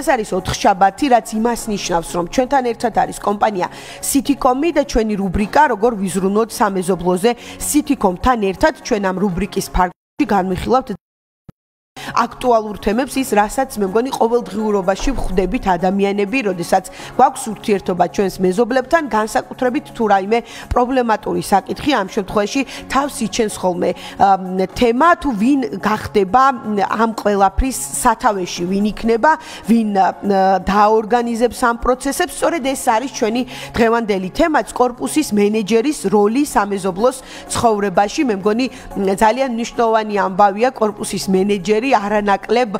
ეს არის 4 შაბათი, რაც იმას ნიშნავს, რომ ჩვენთან ერთად არის კომპანია Citycom-ი და ჩვენი რუბრიკა, როგორ ვიზრუნოთ სამეზობლოზე Citycom-თან ერთად ჩვენ ამ რუბრიკის ფარგლებში განვიხილავთ აქტუალურ თემებს, ის რასაც მე მგონი ყოველდღიურობაში ვხვდებით ადამიანები, როდესაც გვაქვს ურთიერთობა ჩვენს მეზობლებთან, განსაკუთრებით თუ რაიმე პრობლემატური საკითხი, ამ შემთხვევაში თავს იჩენს ხოლმე თემა, თუ ვინ გახდება ამ ყველაფრის სათავეში, ვინ იქნება, ვინ დაორგანიზებს ამ პროცესებს. სწორედ ეს არის ჩვენი დღევანდელი თემაც, კორპუსის მენეჯერის როლი სამეზობლოს ცხოვრებაში. მე მგონი ძალიან მნიშვნელოვანი ამბავია კორპუსის მენეჯერი არანაკლებ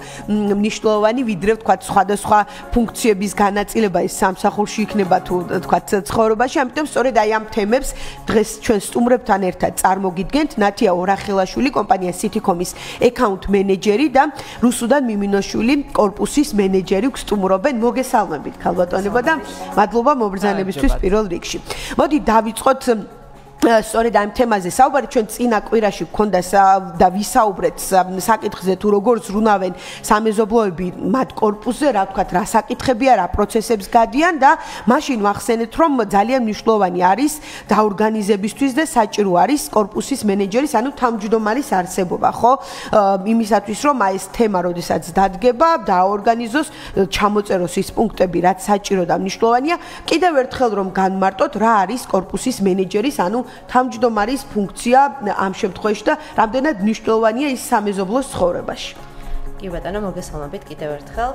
მნიშვნელოვანი, ვიდრე ვთქვათ სხვადასხვა ფუნქციების განაწილება ის სამსახურში იქნება თუ ვთქვათ ცხოვრებაში. ამიტომ სწორედ აი ამ თემებს დღეს ჩვენ სტუმრებთან ერთად წარმოგიდგენთ. ნათია ორახელაშვილი, კომპანია Citycom-ის account manager-ი და რუსუდან მიმინოშვილი, კორპუსის მენეჯერი გსტუმრობენ. მოგესალმებით ქალბატონებო და მადლობა მობრძანებისთვის პირველ რიგში. მოდი დავიწყოთ სწორედ ამ თემაზე საუბარი. ჩვენ წინა კვირაში გქონდა და ვისაუბრეთ საკითხზე, თუ როგორ ზრუნავენ სამეზობლოები მათ კორპუსზე, რა ვთქვათ, რა საკითხებია, რა პროცესებს გადიან და მაშინ ვახსენეთ, რომ ძალიან მნიშვნელოვანი არის დაორგანიზებისთვის და საჭირო არის კორპუსის მენეჯერის, ანუ თავმჯდომარის არსებობა, ხო? იმისათვის, რომ აი ეს თემა, როდესაც დადგება, დაორგანიზოს, ჩამოწეროს ის პუნქტები, რაც საჭირო და მნიშვნელოვანია. კიდევ ერთხელ რომ განმარტოთ, რა არის კორპუსის მენეჯერის, ანუ თავმჯდომარის ფუნქცია ამ შემთხვევაში და რამდენად მნიშვნელოვანია ის სამეზობლოს ცხოვრებაში. კი ბატონო, მოგესალმებით კიდევ ერთხელ.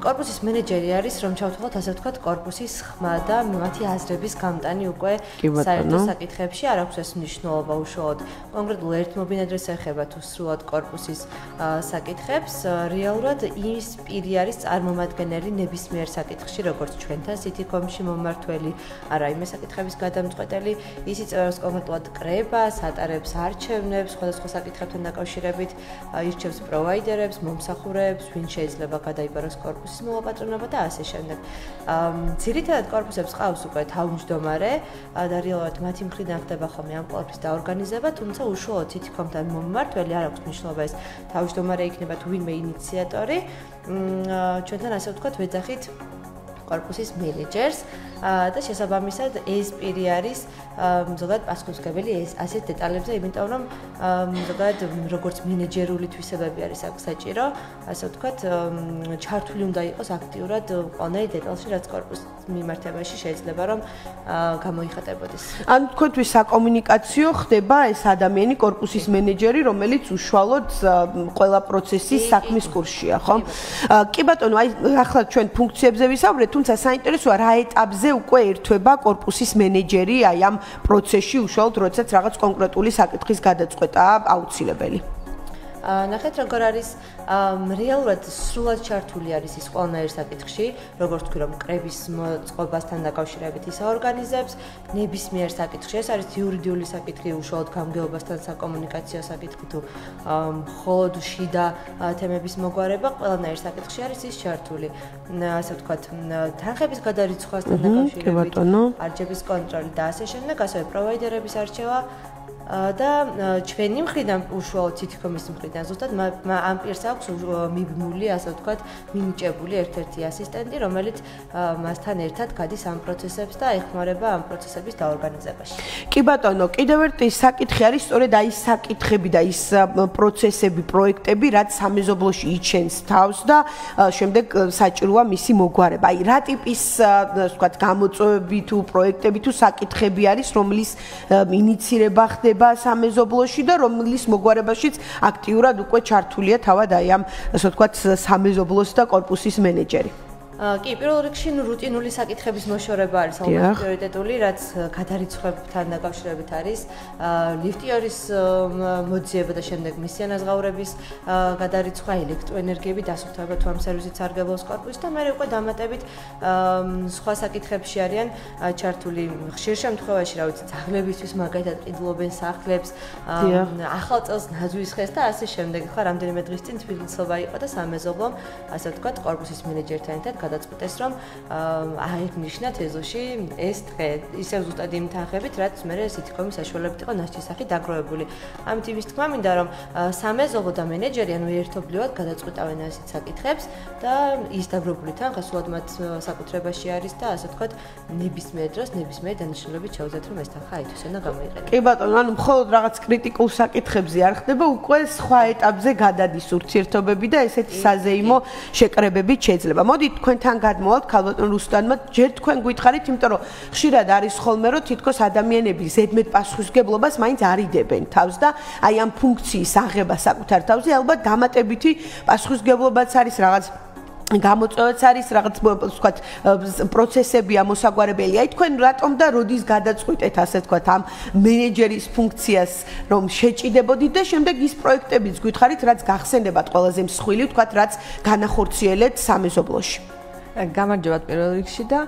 კორპუსის მენეჯერი არის, რომ ჩავთვალოთ ასე ვთქვათ, კორპუსის ხმა და მათი აზრების გამტანი უკვე საერთო საკითხებში. არ აქვს ეს მნიშვნელობა უშუალოდ კონკრეტულ ერთმობინადრეს ეხება თუ სრულად კორპუსის საკითხებს. რეალურად ის პირი არის წარმომადგენელი ნებისმიერ საკითხში, როგორც ჩვენთან Citycom-ში მომმართველი, რაიმე საკითხების გადამწყვეტელი, ის იწევს კონკრეტულად კრებას, ატარებს არჩევნებს, სხვადასხვა საკითხებთან დაკავშირებით, ირჩევს პროვაიდერებს, მომსახურეებს, ვინ შეიძლება გადაიბაროს კორპუსის მოვაპატრონება და ასე შემდეგ. ძირითადად კორპუსებს ყავს უკვე თავმჯდომარე და რეალურად მათი მხრიდან ხდება ხოლმე ამ ყველაფრის დაორგანიზება, თუმცა უშუალოდ Citycom-თან მომმართველი არ აქვს მნიშვნელობა ეს თავმჯდომარე იქნება თუ ვინმე ინიციატორი. ჩვენთან ასე ვთქვათ, ვეძახით კორპუსის მენეჯერს და შესაბამისად ეს პირი არის ზოგადად პასუხისმგებელი ასეთ დეტალებზე, იმიტომ რომ ზოგადად როგორც მენეჯერული თვისებები არის აქ საჭირო, ასე ვთქვათ, ჩართული უნდა იყოს აქტიურად ყველანაირ დეტალში, რაც კორპუსის მიმართებაში შეიძლება რომ გამოიხატებოდეს. ან თქვენთვის საკომუნიკაციო ხდება ეს ადამიანი, კორპუსის მენეჯერი, რომელიც უშუალოდ ყველა პროცესის საქმის კურსშია, ხო? კი ბატონო, აი ახლა ჩვენ ფუნქციებზე ვისაუბრეთ, თუმცა საინტერესოა რა ეტაპზე უკვე ერთვება კორპუსის მენეჯერი აი ამ პროცესში, უშუალოდ როდესაც რაღაც კონკრეტული საკითხის გადაწყვეტაა აუცილებელი. ნახეთ როგორ არის რეალურად სრულად ჩართული არის ის ყველანაირ საკითხში, როგორც თქვი რომ კრების მოწყობასთან დაკავშირებით ის აორგანიზებს, ნებისმიერ საკითხში, ეს არის იურიდიული საკითხი, უშუალოდ გამგეობასთან საკომუნიკაციო საკითხი თუ მხოლოდ შიდა თემების მოგვარება, ყველანაირ საკითხში არის ის ჩართული. ასე ვთქვათ, თანხების გადარიცხვასთან დაკავშირებით, არჩევის კონტროლი და ასე შემდეგ, ასევე პროვაიდერების არჩევა და ჩვენი მხრიდან უშუალოდ Citycom-ის მხრიდან ზუსტად ამ პირს აქვს მიბმული, ასე ვთქვათ, მინიჭებული ერთ-ერთი ასისტენტი, რომელიც მასთან ერთად გადის ამ პროცესებს და ეხმარება ამ პროცესების დაორგანიზებაში. კი ბატონო, კიდევ ერთი საკითხი არის სწორედ აი ეს საკითხები და ის პროცესები, პროექტები, რაც სამეზობლოში იჩენს თავს და შემდეგ საჭიროა მისი მოგვარება. აი რა ტიპის, ასე ვთქვათ, გამოწვევები თუ პროექტები თუ საკითხები არის, რომლის ინიცირება ხდება სამეზობლოში და რომლის მოგვარებაშიც აქტიურად უკვე ჩართულია თავად აი ამ ასე ვთქვათ სამეზობლოს და კორპუსის მენეჯერი. კი, პირველ რიგში რუტინული საკითხების მოშორება არის ალბათ პრიორიტეტული, რაც გადარიცხვებთან დაკავშირებით არის, ლიფტიორის მოძიება და შემდეგ მისი ანაზღაურების გადარიცხვა, ელექტროენერგიები დასუფთავება თუ ამ სერვისით სარგებლობს კორპუსი და მერე უკვე დამატებით სხვა საკითხებში არიან ჩართული ხშირ შემთხვევაში, რა ვიცი, ძაღლებისთვის მაგალითად ყიდულობენ სახლებს, ახალ წელს ნაძვის ხეს და ასე შემდეგ. ხა რამდენიმე დღის წინ თბილისობა იყო და სამეზობლომ, ასე ვთქვათ, კორპუსის მენეჯერთან ერთად გადაწყვეტეს, რომ აინიშნათ ეზოში ეს დღე, ისევ ზუსტად იმ თანხებით, რაც მე სიტიკომის საშუალებით იყო ნასჩისახი დაგროვებული. ამით იმის თქმა მინდა, რომ სამეზობლო და მენეჯერი ანუ ერთობლივად გადაწყვეტავენ ასეთ საკითხებს და ის დაგროვებული თანხა სულად მათ საკუთრებაში არის და ასე ვთქვათ, ნებისმიერ დროს ნებისმიერი დანიშნულებით შეუძლიათ, რომ ეს თანხა აითვისონ და გამოიყენონ. კი ბატონო, ანუ მხოლოდ რაღაც კრიტიკულ საკითხებზე არ ხდება, უკვე სხვა ეტაპზე გადადის ურთიერთობები და ესეთი საზეიმო შეკრებებით შეიძლება. მოდით თქვენთან გადმოვალთ ქალბატონ რუსტანმა, ჯერ თქვენ გითხარით, იმიტომ რომ ხშირად არის ხოლმე, რომ თითქოს ადამიანები ზედმეტ პასუხისმგებლობას მაინც არიდებენ თავს და აი ამ ფუნქციის აღება საკუთარ თავზე ალბათ დამატებითი პასუხისმგებლობაც არის რაღაც გამოწვევაც არის რაღაც ვთქვათ პროცესები ამოსაგვარებელი. აი თქვენ რატომ და როდის გადაწყვიტეთ ასე ვთქვათ ამ მენეჯერის ფუნქციას რომ შეჭიდებოდით და შემდეგ ის პროექტებიც გითხარით რაც გახსენდებათ ყველაზე მსხვილი ვთქვათ რაც განახორციელეთ სამეზობლოში. გამარჯობათ პირველ რიგში და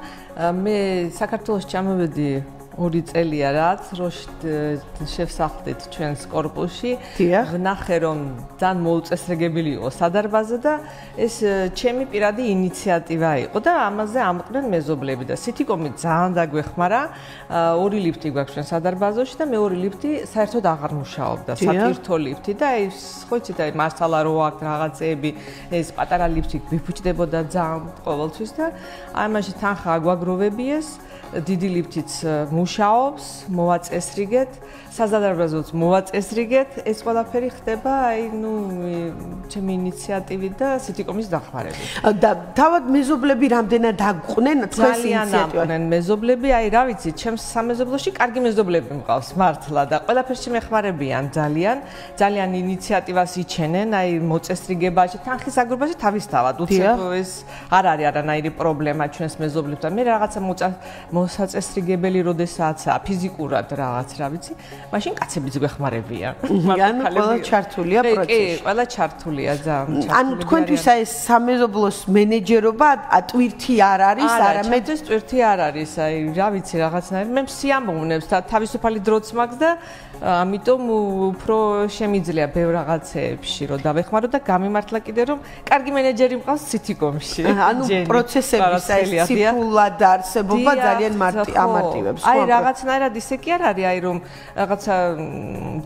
მე საქართველოს ჩამოვედი 2 წელია რაც რო შევსახლდით ჩვენს კორპუსში ვნახე რომ ძალიან მოუწესრიგებელი იყო სადარბაზო და ეს ჩემი პირადი ინიციატივა იყო და ამაზე ამყვნენ მეზობლები და სიტიკომი ძალიან დაგვეხმარა 2 ლიფტი გვაქვს ჩვენ სადარბაზოში და მეორე ლიფტი საერთოდ აღარ მუშაობდა საფირთო ლიფტი და ის ხო იცით აი მასალა რო აქვს რაღაცეები ეს პატარა ლიფტი გვიფუჭდებოდა ძალიან ყოველთვის და აი მაშინ თანხა აგვაგროვებიეს დიდი ლიფტიც მუშაობს, მოვაწესრიგეთ, საზადარბაზოც მოვაწესრიგეთ, ეს ყველაფერი ხდება, აი, ნუ, ჩემი ინიციატივით და სიტიკომის დახმარებით. და თავად მეზობლები რამდენად დაგყვნენ თქვენს ინიციატივას? ძალიან ამყვნენ მეზობლები, აი, რა ვიცი, ჩემს სამეზობლოში კარგი მეზობლები მყავს მართლა და ყველაფერში მეხმარებიან ძალიან ინიციატივას იჩენენ, აი, მოწესრიგებაში, თანხის აგროვებაში თავისთავად, უცებ ეს არ არის არანაირი პრობლემა ჩვენს მეზობლებთან. მე რაღაცა მოსაწესრიგებელი როდესაცაა ფიზიკურად რაღაც რა ვიცი მაშინ კაცებიც გვეხმარებიან ანუ ყველა ჩართულია პროცესში კი ყველა ჩართულია ძალიან ანუ თქვენთვის ეს სამეზობლოს მენეჯერობა ტვირთი არ არის არამედ ეს ტვირთი არ არის აი რა ვიცი რაღაცნაირად მე სიამოვნებს და თავისუფალი დროც მაქვს და ამიტომ უფრო შემიძლია ბევრ რაღაცეებში რომ დავეხმარო და გამიმართლა კიდე რომ კარგი მენეჯერი მყავს სიტიკომში ანუ პროცესების ეს ციფრულად არსებობა ძალიან ამარტივებს აი რაღაცნაირად ისე კი არ არის აი რომ რაღაცა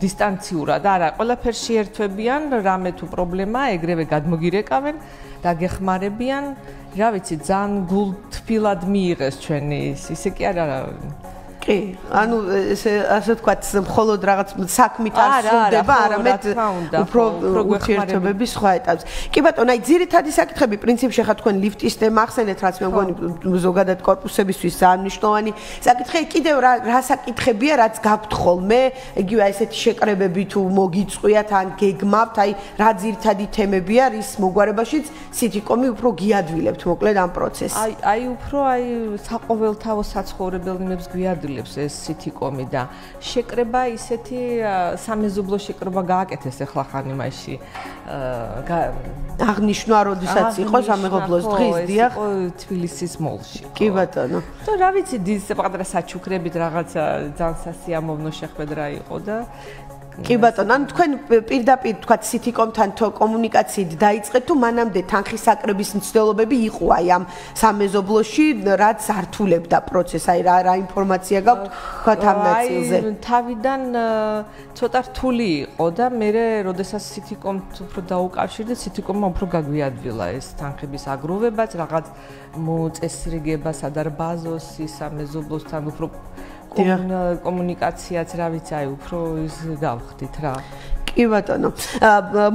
დისტანციურად არა ყველაფერში ერთვებიან რამე თუ პრობლემაა ეგრევე გადმოგირეკავენ და გეხმარებიან რა ვიცი ძალიან გულთბილად მიიღეს ჩვენი ისე კი არ არა კი, ანუ ასე ვთქვათ, მხოლოდ რაღაც საქმით არ სრულდება, არამედ უფრო ურთიერთობების სხვა ეტაპზე. კი ბატონო, აი ძირითადი საკითხები პრინციპში ხა თქვენ ლიფტის თემა ახსენეთ, რაც მე მგონი ზოგადად კორპუსებისთვის ძალიან მნიშვნელოვანი საკითხია. კიდევ რა საკითხებია, რაც გაქვთ ხოლმე, იგივე ესეთი შეკრებები თუ მოგიწყვიათ ან გეგმავთ, აი რა ძირითადი თემებია, რის მოგვარებაშიც სიტიკომი უფრო გიადვილებთ მოკლედ ამ პროცესს. აი უფრო აი საყოველთაო საცხოვრებელ იმებს გვიადვილებთ ეს სიტიკომი და შეკრება ისეთი სამეზობლო შეკრება გააკეთეს ახლა ხან იმაში აღნიშნა როდესაც იყო სამეზობლოს დღის დიახ თბილისის მოლში კი ბატონო და რა ვიცი დის პატარა საჩუქრებით რაღაცა ძალიან სასიამოვნო შეხვედრა იყო და კი ბატონო, ანუ თქვენ პირდაპირ თქვათ სიტიკომთან კომუნიკაციით დაიწყეთ თუ მანამდე თანხის აკრების მცდელობები იყო აი ამ სამეზობლოში, რაც ართულებდა პროცესს, აი რა ინფორმაცია გაქვთ თქვათ ამ ნაწილზე? აი თავიდან ცოტა რთული იყო და მე როდესაც სიტიკომთ უფრო დაუკავშირდით, სიტიკომმა უფრო გაგვიადვილა ეს თანხების აგროვებაც, რაღაც მოწესრიგება სადარბაზოს სამეზობლოსთან უფრო კომუნიკაციაც რა ვიცი აი უფრო ის გავხდით რა კი ბატონო.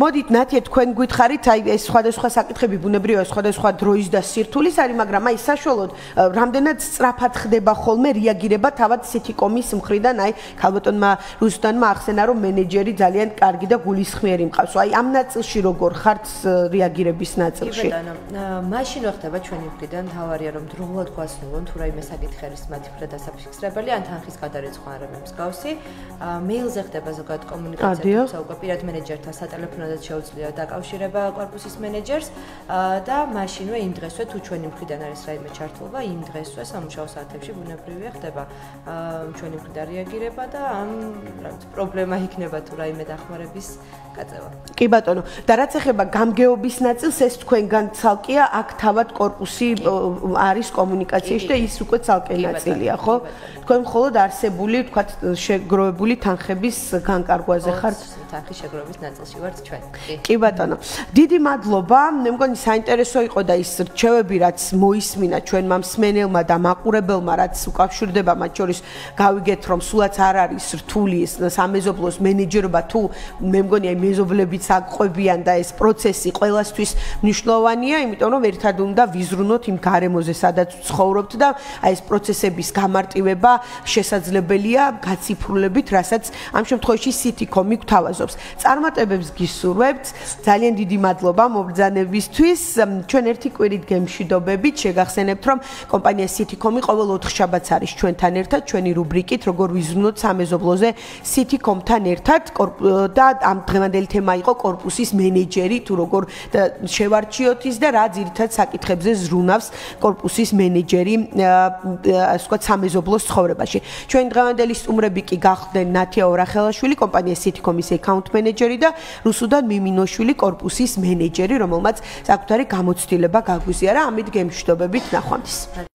მოდით ნათია თქვენ გითხარით აი ეს სხვადასხვა საკითხები ბუნებრივია სხვადასხვა დროის და სირთულის არის, მაგრამ აი საშუალოდ რამდენად სწრაფად ხდება ხოლმე რეაგირება თავად სიტიკომის მხრიდან აი ქალბატონმა რუსტანმა ახსენა რომ მენეჯერი ძალიან კარგი და გულისხმიერი მყავს. აი ამ ნაწილში როგორ ხართ რეაგირების ნაწილში? კი ბატონო. მაშინ ხდება ჩვენი მხრიდან თავარია რომ დროულად გვასრულონ თუ რაიმე საკითხი არის მათი მხრიდან დასაფიქსირებელი ან თანხის გადარეცხვა არ არის მსგავსი. მეილზე ხდება ზოგადად კომუნიკაცია უკვე პირად მენეჯერთან სატელეფონოდაც შეუძლია დაკავშირება კორპუსის მენეჯერს და მაშინვე იმ დღესვე თუ ჩვენი მხრიდან არის რაიმე ჩართულობა, იმ დღესვე სამუშაო საათებში ბუნებრივია ხდება ჩვენი მხრიდან რეაგირება და ამ პრობლემა იქნება თუ რაიმე დახმარების გაწევა. კი ბატონო, და რაც ეხება გამგეობის ნაწილს, ეს თქვენგან ცალკეა, აქ თავად კორპუსი არის კომუნიკაციაში და ის უკვე ცალკე ნაწილია, ხო? თქვენ მხოლოდ არსებული, თქვათ, შეგროვებული თანხების განკარგვაზე ხართ? თანხის შეგროვების ნაწილში ვართ ჩვენ. კი ბატონო. დიდი მადლობა. მე მგონი საინტერესო იყო და ის რჩევები, რაც მოისმინა ჩვენმა მსმენელმა და მაყურებელმა, რაც უკავშირდება მათ შორის გავიგეთ, რომ სულაც არ არის რთული სამეზობლოს მენეჯერობა თუ მე მგონი აი მეზობლებიც აკყვებიან და ეს პროცესი ყველასთვის მნიშვნელოვანია, იმიტომ რომ ერთად უნდა ვიზრუნოთ იმ გარემოზე, სადაც ცხოვრობთ და აი ეს პროცესების გამარტივება შესაძლებელია გაციფრულებით, რასაც ამ შემთხვევაში Citycom გვთავაზობს. წარმატებებს გისურვებთ. ძალიან დიდი მადლობა მობრძანებისთვის. ჩვენ ერთი კვირით გემშვიდობებით. შეგახსენებთ, რომ კომპანია Citycom ყოველ 4 შაბათს არის ჩვენთან ერთად, ჩვენი რუბრიკით, როგორ ვიზრუნოთ სამეზობლოზე Citycom-თან ერთად და ამ დღევანდელი თემა იყო კორპუსის მენეჯერი, თუ როგორ შევარჩიოთ ის და რა ძირითად საკითხებზე ზრუნავს კორპუსის მენეჯერი, ასე ვთქვათ, სამეზობლოს ცხოვრებაში. ჩვენი დღევანდელი სტუმრები კი გახდნენ ნათია ორახელაშვილი, კომპანია Citycom-ის account manager და რუსუდან მიმინოშვილი, კორპუსის მენეჯერი, რომელმაც საკუთარი გამოცდილება გაგვიზიარა. ამით გემშვიდობებით ნახვამდის.